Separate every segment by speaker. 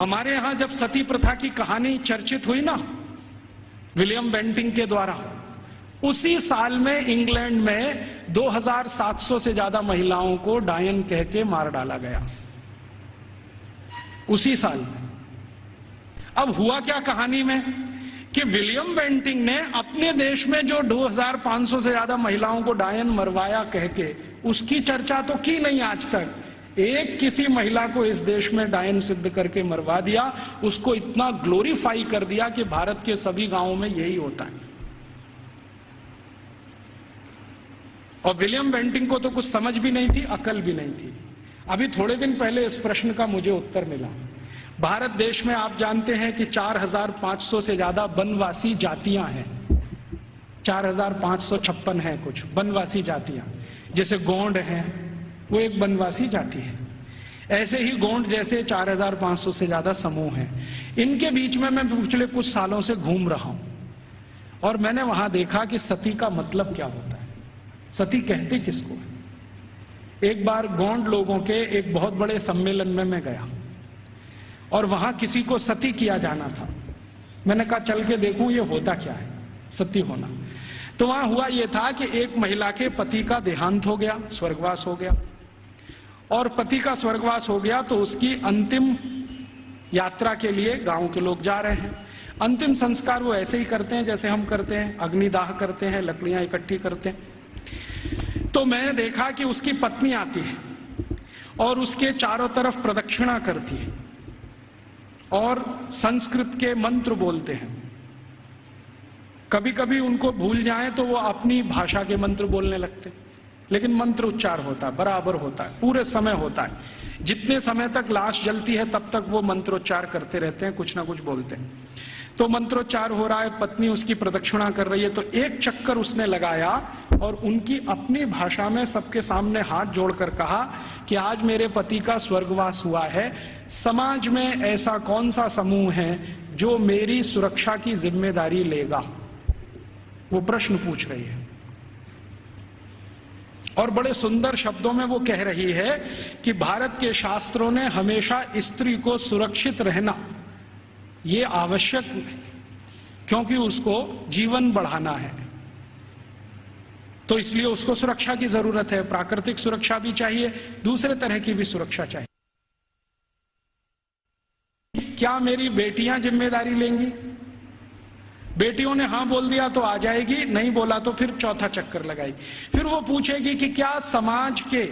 Speaker 1: हमारे यहां जब सती प्रथा की कहानी चर्चित हुई ना विलियम बेंटिंग के द्वारा, उसी साल में इंग्लैंड में 2700 से ज्यादा महिलाओं को डायन कह के मार डाला गया, उसी साल में। अब हुआ क्या कहानी में कि विलियम बेंटिंग ने अपने देश में जो 2500 से ज्यादा महिलाओं को डायन मरवाया कह के, उसकी चर्चा तो की नहीं आज तक। एक किसी महिला को इस देश में डायन सिद्ध करके मरवा दिया, उसको इतना ग्लोरीफाई कर दिया कि भारत के सभी गांवों में यही होता है। और विलियम बेंटिंग को तो कुछ समझ भी नहीं थी, अकल भी नहीं थी। अभी थोड़े दिन पहले इस प्रश्न का मुझे उत्तर मिला। भारत देश में आप जानते हैं कि 4500 से ज्यादा वनवासी जातियां हैं, 4556 हैं कुछ वनवासी जातियां। जैसे गोंड हैं, वो एक वनवासी जाति है। ऐसे ही गोंड जैसे 4500 से ज्यादा समूह हैं। इनके बीच में मैं पिछले कुछ सालों से घूम रहा हूं और मैंने वहां देखा कि सती का मतलब क्या होता है, सती कहते किसको है। एक बार गोंड लोगों के एक बहुत बड़े सम्मेलन में मैं गया और वहां किसी को सती किया जाना था। मैंने कहा चल के देखूं ये होता क्या है सती होना। तो वहां हुआ ये था कि एक महिला के पति का देहांत हो गया, स्वर्गवास हो गया, और पति का स्वर्गवास हो गया तो उसकी अंतिम यात्रा के लिए गांव के लोग जा रहे हैं। अंतिम संस्कार वो ऐसे ही करते हैं जैसे हम करते हैं, अग्निदाह करते हैं, लकड़ियां इकट्ठी करते हैं। तो मैंने देखा कि उसकी पत्नी आती है और उसके चारों तरफ प्रदक्षिणा करती है और संस्कृत के मंत्र बोलते हैं। कभी कभी उनको भूल जाएं तो वो अपनी भाषा के मंत्र बोलने लगते, लेकिन मंत्र उच्चार होता है, बराबर होता है, पूरे समय होता है। जितने समय तक लाश जलती है तब तक वो मंत्रोच्चार करते रहते हैं, कुछ ना कुछ बोलते हैं। तो मंत्रोच्चार हो रहा है, पत्नी उसकी प्रदक्षिणा कर रही है, तो एक चक्कर उसने लगाया और उनकी अपनी भाषा में सबके सामने हाथ जोड़कर कहा कि आज मेरे पति का स्वर्गवास हुआ है, समाज में ऐसा कौन सा समूह है जो मेरी सुरक्षा की जिम्मेदारी लेगा। वो प्रश्न पूछ रही है और बड़े सुंदर शब्दों में वो कह रही है कि भारत के शास्त्रों ने हमेशा स्त्री को सुरक्षित रहना ये आवश्यक है, क्योंकि उसको जीवन बढ़ाना है, तो इसलिए उसको सुरक्षा की जरूरत है। प्राकृतिक सुरक्षा भी चाहिए, दूसरे तरह की भी सुरक्षा चाहिए। क्या मेरी बेटियां जिम्मेदारी लेंगी? बेटियों ने हां बोल दिया तो आ जाएगी, नहीं बोला तो फिर चौथा चक्कर लगाएगी। फिर वो पूछेगी कि क्या समाज के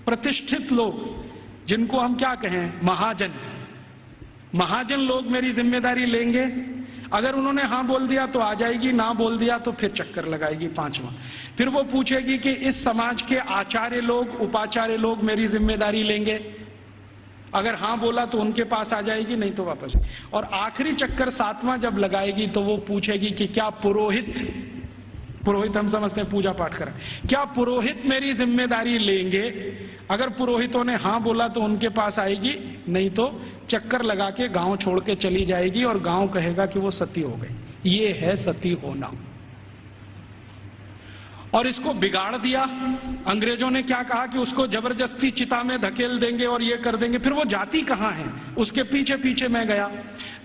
Speaker 1: प्रतिष्ठित लोग, जिनको हम क्या कहें महाजन लोग मेरी जिम्मेदारी लेंगे? अगर उन्होंने हां बोल दिया तो आ जाएगी, ना बोल दिया तो फिर चक्कर लगाएगी पांचवा। फिर वो पूछेगी कि इस समाज के आचार्य लोग, उपाचार्य लोग मेरी जिम्मेदारी लेंगे? अगर हां बोला तो उनके पास आ जाएगी, नहीं तो वापस। और आखिरी चक्कर सातवां जब लगाएगी तो वो पूछेगी कि क्या पुरोहित हम समझते हैं पूजा पाठ करें, क्या पुरोहित मेरी जिम्मेदारी लेंगे? अगर पुरोहितों ने हां बोला तो उनके पास आएगी, नहीं तो चक्कर लगा के गांव छोड़ के चली जाएगी और गांव कहेगा कि वो सती हो गई। ये है सती होना। और इसको बिगाड़ दिया अंग्रेजों ने। क्या कहा कि उसको जबरदस्ती चिता में धकेल देंगे और ये कर देंगे। फिर वो जाती कहां है, उसके पीछे पीछे मैं गया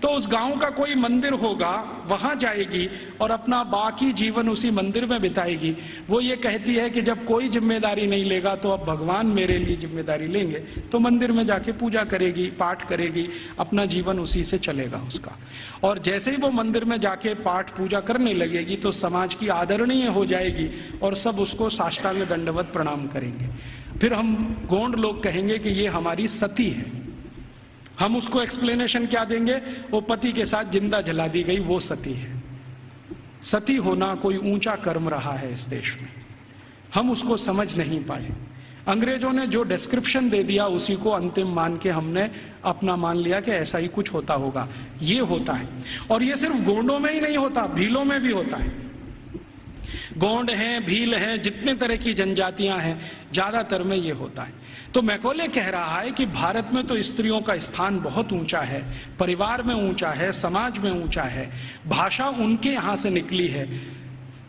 Speaker 1: तो उस गांव का कोई मंदिर होगा, वहां जाएगी और अपना बाकी जीवन उसी मंदिर में बिताएगी। वो ये कहती है कि जब कोई जिम्मेदारी नहीं लेगा तो अब भगवान मेरे लिए जिम्मेदारी लेंगे, तो मंदिर में जाके पूजा करेगी, पाठ करेगी, अपना जीवन उसी से चलेगा उसका। और जैसे ही वो मंदिर में जाके पाठ पूजा करने लगेगी तो समाज की आदरणीय हो जाएगी और सब उसको साष्टांग दंडवत प्रणाम करेंगे। फिर हम गोंड लोग कहेंगे कि ये हमारी सती है। हम उसको एक्सप्लेनेशन क्या देंगे? वो पति के साथ जिंदा जला दी गई, वो सती है। सती होना कोई ऊंचा कर्म रहा है इस देश में, हम उसको समझ नहीं पाए। अंग्रेजों ने जो डिस्क्रिप्शन दे दिया उसी को अंतिम मान के हमने अपना मान लिया कि ऐसा ही कुछ होता होगा। ये होता है, और ये सिर्फ गोंडों में ही नहीं होता, भीलों में भी होता है। गोंड हैं, भील हैं, जितने तरह की जनजातियां हैं, ज्यादातर में ये होता है। तो मैकॉले कह रहा है कि भारत में तो स्त्रियों का स्थान बहुत ऊंचा है, परिवार में ऊंचा है, समाज में ऊंचा है, भाषा उनके यहां से निकली है।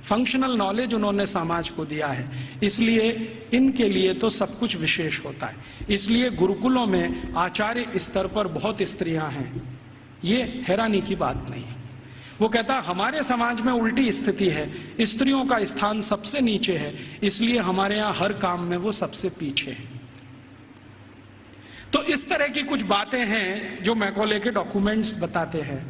Speaker 1: फंक्शनल नॉलेज उन्होंने समाज को दिया है, इसलिए इनके लिए तो सब कुछ विशेष होता है। इसलिए गुरुकुलों में आचार्य स्तर पर बहुत स्त्रियां हैं, ये हैरानी की बात नहीं है। वो कहता हमारे समाज में उल्टी स्थिति है, स्त्रियों का स्थान सबसे नीचे है, इसलिए हमारे यहाँ हर काम में वो सबसे पीछे है। तो इस तरह की कुछ बातें हैं जो मैकॉले के डॉक्यूमेंट्स बताते हैं।